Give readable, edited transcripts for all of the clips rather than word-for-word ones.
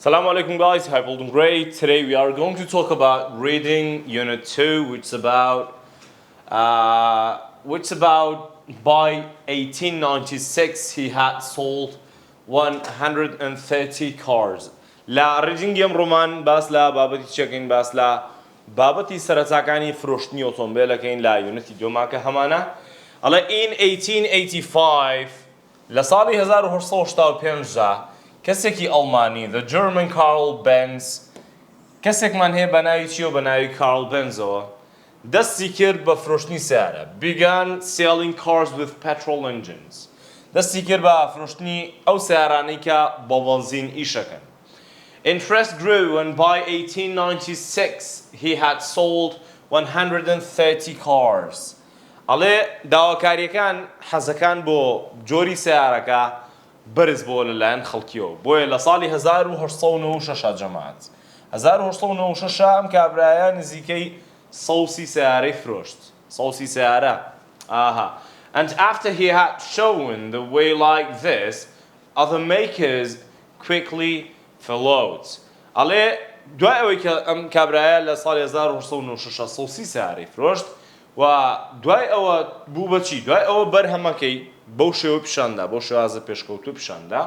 Assalamu alaikum guys, hope all doing great. Today we are going to talk about reading unit 2, which is about by 1896 he had sold 130 cars. لا reading يوم رومان باس لا بابەتی چەکین باس لا بابەتی سەرەتاکانی فرۆشتنی ئۆتۆمبیلەکەین لا یونەتی دووەماکە هەمانە. ئەڵێ in 1885 لە ساڵی 1885 کەسێکی ئەڵمانی the German Karl Benz کەسێکمان هەیە بە ناوی چی و بە ناوی Karl Benzەوە دەستی کرد بە فرۆشتنی سیارە began selling cars with petrol engines دەستی کرد بە فرۆشتنی ئەو سیارانەی کە بە بەنزین ئیشەکەن. Interest grew and by 1896 he had sold 130 cars. ئەڵێ داواکاریەکان حەزەکان بۆ جۆری سیارەکە بەرز بۆ لەلایەن خەڵکیەوە بۆیە لە ساڵی 1896 جەماعەت 1896 ئەم کابرایە نزیکەی 100 سیارەی فرۆشت 100 سیارە ئاها. And after he had shown the way like this other makers quickly followed. ئەڵێ دوای ئەوەی کە ئەم کابرایە لە ساڵی 1896 100 سیارەی فرۆشت و دوای ئەوە بوو بەچی دوای ئەوە بەرهەمەکەی بەو شێوە پیشاندا بۆ شێوازە پێشکەوتوو پیشاندا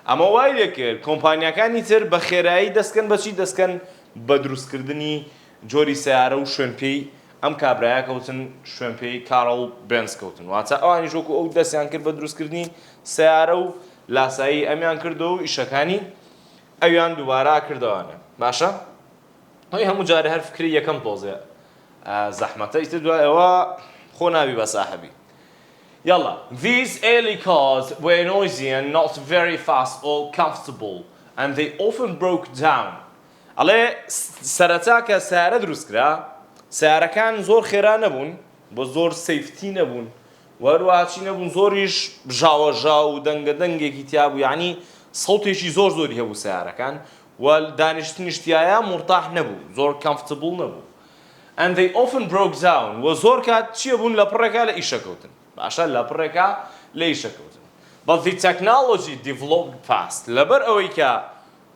ئەمە وای لێکرد کۆمپانیەکانی تر بە خێرایی دەستکەن بەچی دەستکەن بە دروستکردنی جۆری سیارە و شوێنپێی ئەم کابرایە کەوتن شوێنپێی کارڵ بێنز کەوتن واتە ئەوانیش وەکو ئەو دەستیان کرد بە دروستکردنی سیارە و لاسایی ئەمیان کردەوە و ئیشەکانی ئەویان دووبارە کردەوانە باشە ئەوی هەموو جارە هەر فکری یەکەم تۆزێ زەحمەتە ئیتر دوای ئەوە خۆ نابی بە ساحەبی. Yalla, these early cars were noisy and not very fast or comfortable, and they often broke down. ئەڵێ سەرەتا کە سیارە دروستکرا سیارەکان زۆر خێرا نەبوون بۆ زۆر سەیفتی نەبوون وەروەها چی نەبوون زۆریش ژاوەژا و دەنگە دەنگێکی تیا بوو یعنی سەوتێکی زۆر زۆری هەبوو سیارەکان و دانیشتنیش تایە مرتاح نەبوو زۆر comfortable نەبوو. And they often broke down و زۆر کات چیە بوون لە پڕێکا لە ئیشەکەوتن باشە لە پڕێکا لە ئیشەکەوتن. But the technology developed fast لەبەر ئەوەی کە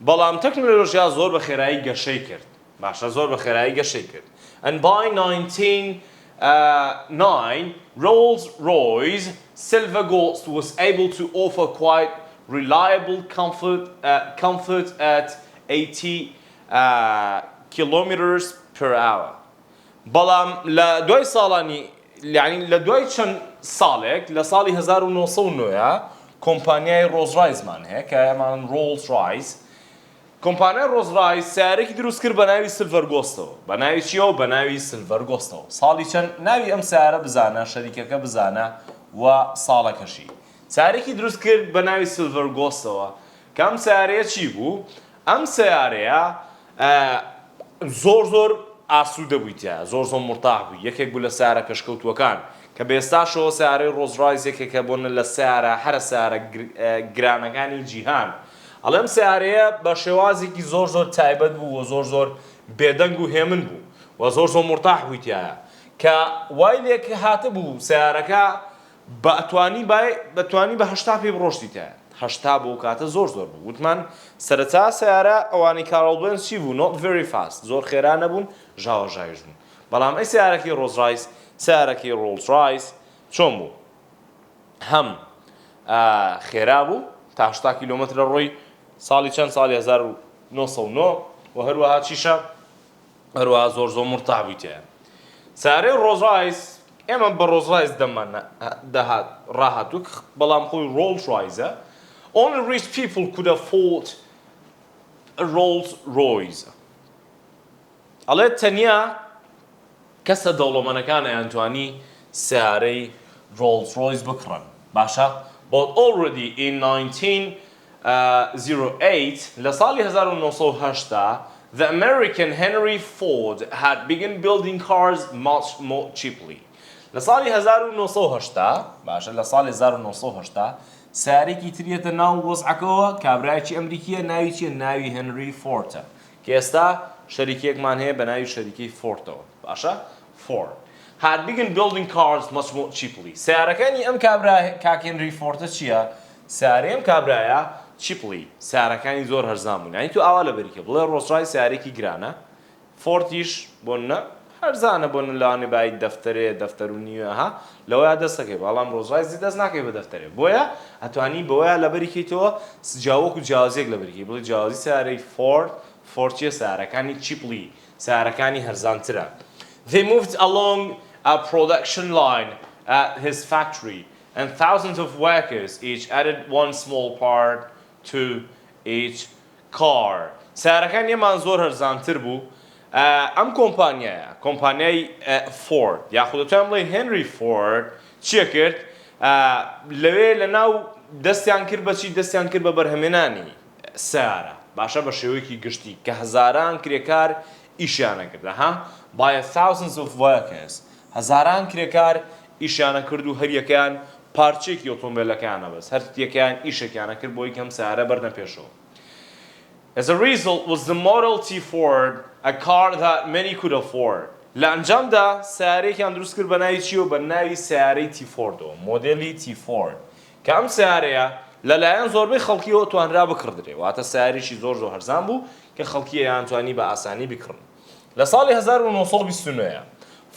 بەڵام تەکنۆلۆژیا زۆر بە خێرایی گەشەی کرد باشە زۆر بە خێرایی گەشەی کرد. And by 1909 Rolls-Royce Silver Ghost was able to offer quite reliable comfort at 80 kilometers per hour. بەڵام لە دوای ساڵانی یعنی لە دوای چەند ساڵێک لە ساڵی 1909 کۆمپانیای ڕۆڵز-ڕایزمان هەیە کە ئەمان ڕۆڵز-ڕایس کۆمپانیای ڕۆڵز-ڕایس سیارێکی دروست کرد بە ناوی سیلڤەر گۆستەوە بە ناوی چیەوە بە ناوی سیلڤەر گۆستەوە ساڵی چەند ناوی ئەم سیارە بزانە شەریکەکە بزانە و ساڵەکەشی سیارێکی دروست کرد بە ناوی سیلڤەر گۆستەوە کە ئەم سیارەیە چی بوو ئەم سیارەیە زۆر ئاسوودە بوویتە زۆر مرتاح بووی یەکێک بوو لە سیارە پێشکەوتووەکان کە بێستاشەوە سیارەی ڕۆڵز-ڕایس یەکێکە بۆن لە سیارە هەرە سیارە گرانەکانی جیهان. ئەڵێم سیارەیە بە شێوازێکی زۆر تایبەت بوو و زۆر بێدەنگ و هێمن بوو و زۆر مرتاح بوویتایە کە وای لێک هاتە بوو سیارەکە بەتوانی بە 80 پێ بڕۆشتیتە 80 بۆ کاتە زۆر بوو وتمان سەرەتا سیارە ئەوانی کارڵ بێنز چی بوو not very fast زۆر خێرا نەبوون ژاوەژایش بوون بەڵام ئەی سیارەکەی ڕۆڵز-ڕایس سیارەکەی ڕۆڵز-ڕایس چۆن بوو هەم خێرا بوو تا 80 کیلۆمەترە ڕۆی ساڵی چەند ساڵی 1909 و هەروەها چیشە هەروەها زۆر مرتاح بوویتەیە. سیارەی ڕۆڵز-ڕایس ئێمە بە ڕۆڵز-ڕایس دەمان ڕاهاتوو بەڵام خۆی ڕۆڵز-ڕایزە only rich people could afford a Rolls-Royce. ئەڵێ تەنیا کەسە دەوڵەمەندەکانە یانتوانی سیارەی Rolls-Royce بکڕن باشە but already in 1908 لە ساڵی 1980 the American Henry Ford had begun building cars much more cheaply. لە ساڵی 1980 باشە لە ساڵی 1980 سیارێکی تریەتە ناو وەزعەکەوە کابرایەکی ئەمریکیە ناوی چیە ناوی هێنری فۆرتە کە ئێستا شەریکێکمان هەیە بە ناوی شەریکەی فۆرتەوە باشە فۆرد had begun building cars much more cheaply. سیارەکانی ئەم کاک هێنری فۆرتە چییە؟ سیارەی ئەم کابرایە cheaply سیارەکانی زۆر هەرزان بوون یعنی تو ئاوا لەبەریکە بڵێ ڕۆڵز-ڕۆیس سیارێکی گرانە فۆردیش بۆنە هەرزانە بۆن لەوانێ بای دەفتەر و نیوە ها لەوەیە دەست دەکەی بەڵام ڕۆڵز-ڕۆیسی دەست ناکەی بە دەفتەرێ بۆیە ئەتوانی بەوەیە لەبەریکەیتەوە جیاوەکو جیاوازیەک لەبەریکەی بڵێ جیاوازی سیارەی فۆرد چیە سیارەکانی cheaply سیارەکانی هەرزانترە They moved along a production line at his factory and thousands of workers each added one small part to each car سیارەکان یەمان زۆر هەرزانتر بوو ئەم کۆمپانیای فۆرد یاخود دەتوانم بڵێ هێنری فۆرد چیە کرد لەوێ لەناو دەستیان کرد بەچی دەستیان کرد بە بەرهەمێنانی سیارە باشە بە شێوەیەکی گشتی کە هەزاران کرێکار ئیشیانە کردە ها by thousands of workers هەزاران کرێکار ئیشیانە کرد و هەر یەکیان پارچێکی ئۆتۆمبیلەکانە بەس هەر یەکیان ئیشێکیانە کرد بۆی کەم سیارە بەرنە پێشەوە As a result was the Model T Ford, a car that many could afford. لە ئەنجامدا سیارەیەکیان دروست کرد بە ناوی چیوە بە ناوی سیارەی T Fordەوە مۆدێلی T Ford کە ئەم سیارەیە لەلایەن زۆربەی خەڵکیەوە توانرا بکڕدرێ واتە سیارێکی زۆر هەرزان بوو کە خەڵکی یانتوانی بە ئاسانی بکڕن لە ساڵی 1929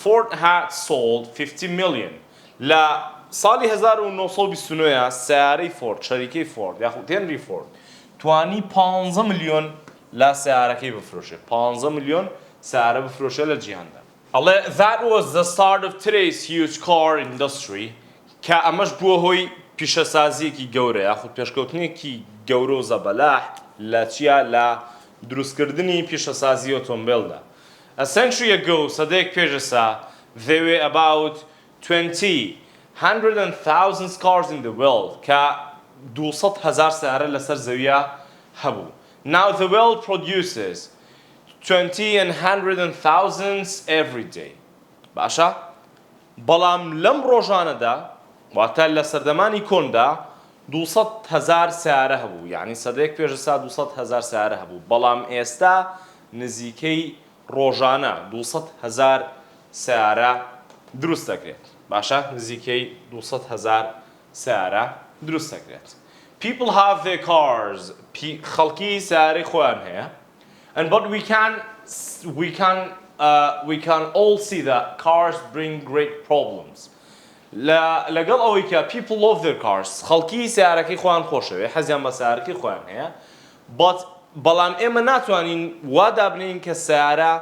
Ford had sold 50 million لە ساڵی 1929 سیارەی فۆرد شەریکەی فۆرد یاخود هێنری فۆرد توانی 15 ملیۆن لە سیارەکەی بفرۆشێ 15 ملیۆن سیارە بفرۆشێ لە جیهاندا ئەڵێ that was the start of today's huge car industry کە ئەمەش بووە هۆی پیشەسازیەکی گەورە یاخود پێشکەوتنێکی گەورە و زەبەلاح لە چیە لە دروستکردنی پیشەسازی ئۆتۆمبیلدا A century ago سەدەیەک پێشەسا there were about 100,000 cars in the world کە 200,000 سیارە لەسەر زەویە هەبوو Now the world produces 100,000 every day باشە بەڵام لەم ڕۆژانەدا واتە لە سەردەمانی کۆندا 200,000 سیارە هەبوو یعنی سەدەیەک پێشەسا 200,000 سیارە هەبوو بەڵام ئێستا نزیکەی ڕۆژانە 200,000 سیارە دروست دەکرێت باشە نزیکەی 200,000 سیارە دروست دەکرێت People have their cars خەڵکی سیارەی خۆیان هەیە and but we can all see that cars bring great problems لەگەڵ ئەوەی کە people love their cars خەڵکی سیارەکەی خۆیان خۆشەوێ حەزیان بە سیارەکەی خۆیان هەیە بەڵام ئێمە ناتوانین وا دابنین کە سیارە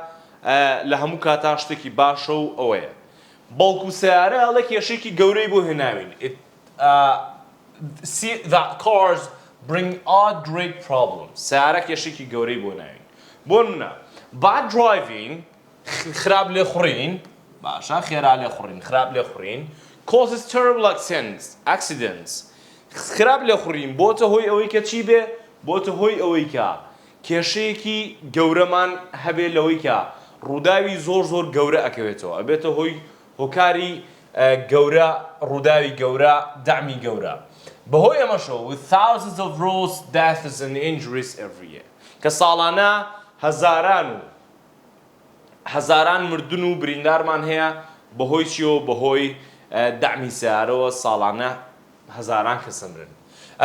لە هەموو کاتا شتێکی باشە و ئەوەیە بەڵکو سیارە هەڵە کێشێکی گەورەی بۆ هێناوین see that cars bring all great problems سیارە کێشێکی گەورەی بۆ ناوین بۆ نمونە bad driving خراپ لێخوڕین باشە خێرا لێخوڕین خراپ لێخوڕین causes terrible accidents خراپ لێخوڕین بۆتە هۆی ئەوەی کە چی بێ بۆتە هۆی ئەوەی کە کێشەیەکی گەورەمان هەبێ لەوەی کە ڕووداوی زۆر گەورە ئەکەوێتەوە ئەبێتە هۆی هۆکاری گەورە ڕووداوی گەورە دامی گەورە بەهۆی ئەمەشەوە with thousands of roads deaths and injuries every year کە ساڵانە هەزاران مردن و بریندارمان هەیە بەهۆی چیەوە بەهۆی دامی سیارەوە ساڵانە هەزاران کەس ئەمرن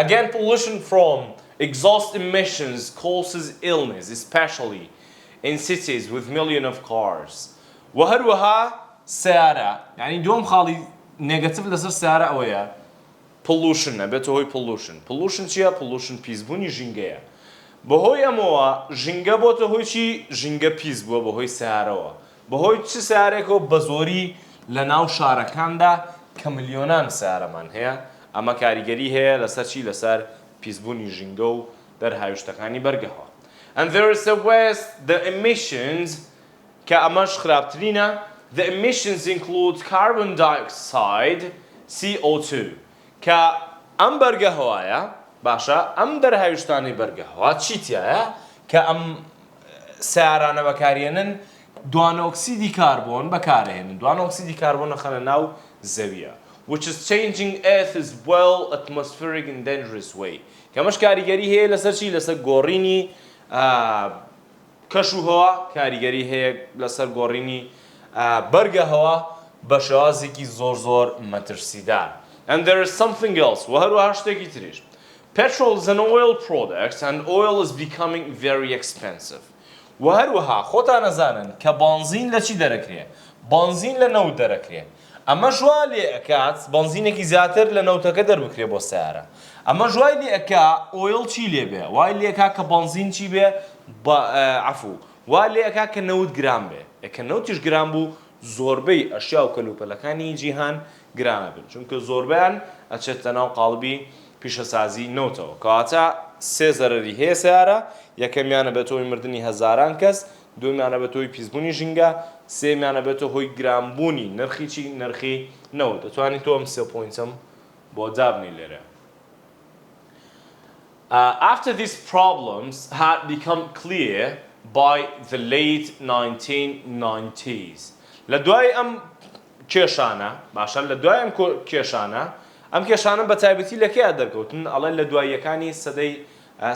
Again pollution from exhaust emissions causes illness especially in cities with millions of cars و هەروەها سیارە یعنی دووەم خاڵی نێگەتیڤ لەسەر سیارە ئەوەیە pollution ئەبێتە هۆی pollution چییە pollution پیسبوونی ژینگەیە بەهۆی ئەمەوە ژینگە بۆتە هۆی چی ژینگە پیس بووە بەهۆی سیارەوە بەهۆی چ سیارێکەوە بە زۆری لە ناو شارەکاندا کە ملیۆنان سیارەمان هەیە ئەمە کاریگەری هەیە لەسەر چی لەسەر پیسبوونی ژینگە و دەرهاوێشتەکانی بەرگەهەوە and there is a waste the emissions کە ئەمەش خراپترینە the emissions include carbon dioxide CO2 کە ئەم بەرگەهەوایە باشە ئەم دەرهاوێشتانی بەرگەهەوا چیتیایە کە ئەم سیارانە بەکارهێنن دوانۆکسیدی کاربۆن بەکارهێنن دوانۆکسیدی کاربۆن نەخەنە ناو زەویە which is changing Earth's well atmospheric and dangerous way کەمەش کاریگەری هەیە لەسەر چی لەسەر گۆڕینی کەش و هەوا کاریگەری هەیە لەسەر گۆڕینی بەرگەهەوا بە شێوازێکی زۆر مەترسیدار and there is something else و هەروەها شتێکی تریش petrol is an oil product and oil is becoming very expensive. وهروها خۆتان نەزانن کە بانزین لە چی دەرەکرێ؟ بانزین لە نەوت دەرەکرێ. ئەمە ژوا لێ ئەکات بانزینێکی زیاتر لە نەوتەکە دەربکرێ بۆ سیارە. ئەمە ژوای لێ ئەکا ئۆیڵ چی لێ بێ؟ وای لێ ئەکا کە بانزین چی بێ؟ عەفوو. وای لێ ئەکا کە نەوت گران بێ. کە نەوتیش گران بوو زۆربەی ئەشیا و کەلوپەلەکانی جیهان گرانە بن. چونکە زۆربیان ئەچێتە ناو قاڵبی پیشەسازی نەوتەوە. کەواتە سێ زەرەری هەیە سیارە، یەکەمیانە بێتەوەی مردنی هەزاران کەس، دومیانە بێتەوەی پیسبوونی ژینگە، سێمیانە بێتەوە هۆی گرانبوونی نرخی چی؟ نرخی نەوت. دەتوانیت تۆ ئەم سێ پۆینتم بۆ دابنی لێرە. After these problems had become clear by the late 1990s. لە دوای ئەم کێشانە، باشە لە دوای ئەم کێشانە، ئەم کێشانە بە تایبەتی لە کێیا دەرکەوتن؟ ئەڵێ لە دواییەکانی سەدەی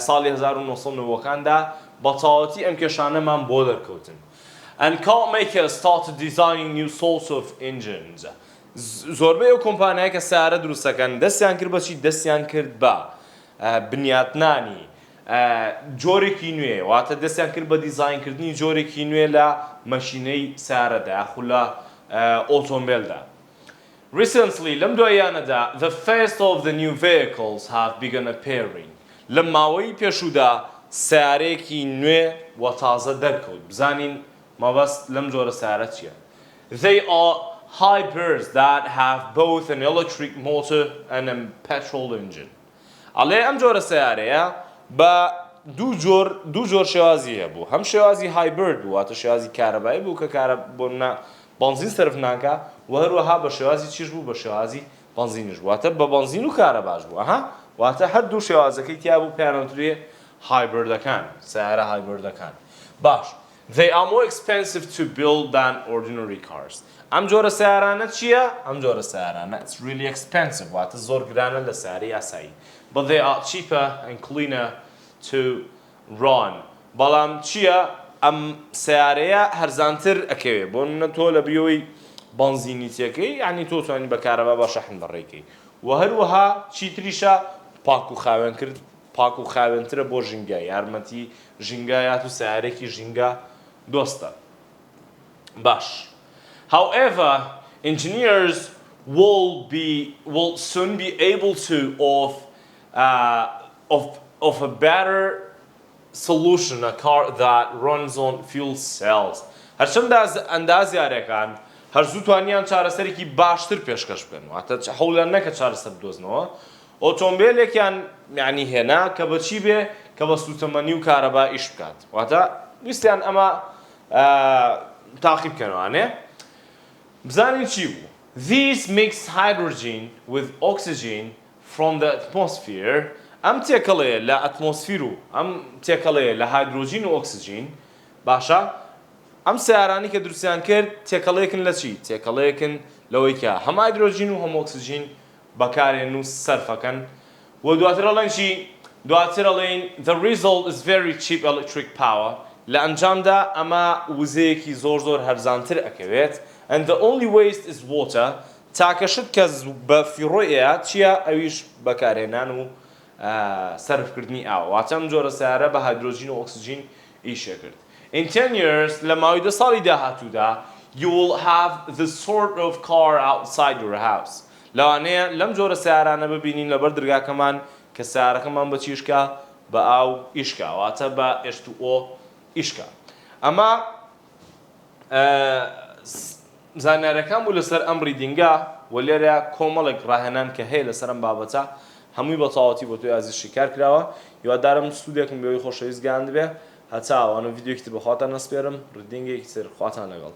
ساڵی 1990دا بەتەواوەتی ئەم کێشانەمان بۆ دەرکەوتن. And car makers started designing new sorts of engines. زۆربەی ئەو کۆمپانیای کە سیارە دروستەکەن دەستیان کرد بە چی؟ دەستیان کرد بە بنیاتنانی جۆرێکی نوێ، واتە دەستیان کرد بە دیزاینکردنی جۆرێکی نوێ لە مەشینەی سیارەدا یاخو لە ئۆتۆمبیلدا. Recently, لەم دواییانەدا the first of the new vehicles have begun appearing. لە ماوەی پێشوودا سیارێکی نوێ و تازە دەرکەوت. بزانین مەبەست لەم جۆرە سیارە چییە؟ They are hybrids that have both an electric motor and a petrol engine. ئەڵێ ئەم جۆرە سیارەیە بە دوو جۆر شێوازی هەبوو. هەم شێوازی هایبرد بوو، واتە شێوازی کارەبایی بوو کە کارە بۆ بنزین سەرف ناکە، و هەروەها بە شێوازی چیش بوو؟ بە شێوازی بنزینش بوو. واتە بە بنزین و کارە باش بوو. واتە هەردوو شێوازەکەی تیا بوو پێیانەوترێ هایبردەکان، سیارە هایبردەکان. باش. They are more expensive to build than ordinary cars. ئەم جۆرە سیارانە چییە؟ ئەم جۆرە سیارانە it's really expensive، واتە زۆر گرانە لە سیارەی یاسایی. But they are cheaper and cleaner to run. بەڵام چییە؟ ئەم سیارەیە هەرزانتر ئەکەوێ. بۆ نمونە تۆ لە بیەوەی بنزینی تێکەی، یعنی تۆ توانی بە کارەبا بە شەحن بەڕێکەی. و هەروەها چیتریشە؟ پاک و خاوێنترە بۆ ژینگە، یارمەتی ژینگە یات و سیارێکی ژینگە دۆستە. باش. However, engineers will soon be able to of a better solution, a car that runs on fuel cells. هەرچەندە ئەندازیارەکان هەرزوو توانیان چارەسەرێکی باشتر پێشکەش بکەن، واتە هەوڵیان نەکە چارەسەر بدۆزنەوە. ئۆتۆمبیلێکیان یعنی هێنا کە بە چی بێ؟ کە بە سوتەمەنی و کارەبا ئیش بکات. واتە ویستیان ئەمە تاقی بکەنەوانێ. بزانین چی بوو؟ These mix hydrogen with oxygen from the atmosphere. ئەم تێکەڵەیە لە ئەتمۆسفیر و ئەم تێکەڵەیە لە هایدرۆژین و ئۆکسیژین. باشە؟ ئەم سیارانی کە دروستیان کرد تێکەڵەیەکن لە چی؟ تێکەڵەیەکن لەوەی کە هەم هایدرۆژین و هەم ئۆکسیژین بەکارێن و سەرفەکەن. و دواتر ئەڵێن چی؟ دواتر ئەڵێن the result is very cheap electric power. لە ئەنجامدا ئەمە وزەیەکی زۆر هەرزانتر ئەکەوێت. And the only waste is water. تاکەشت کە بە فیڕۆیە چییە؟ ئەویش بەکارهێنان و سەرفکردنی ئاو. واتە ئەم جۆرە سیارە بە هایدرۆژین و ئۆکسیژین ئیشە کرد. In 10 years لە ماوەی 10 ساڵی داهاتوودا you will have this sort of car outside your house. لەوانەیە لەم جۆرە سیارانە ببینین لەبەر دەرگاکەمان کە سیارەکەمان بە چیشکە؟ بە ئاو ئیشکە، واتە بە H2O ئیشکە. ئەمە زانیاریەکان بوو لەسەر ئەم ریدینگە و لێرە کۆمەڵێک ڕاهێنان کە هەیە لەسەر ئەم بابەتە هەمووی بە تەواوەتی بۆ تۆی عەزیز شیکار کراوە. هیوادارم ستودیۆکم بێەوەی خۆشەویست گەیاند بێ. هەتا ئەوانە ڤیدیۆیەکی بەخواتان نەسپێرم، ریدینگێکی تر خواتان لەگەڵ.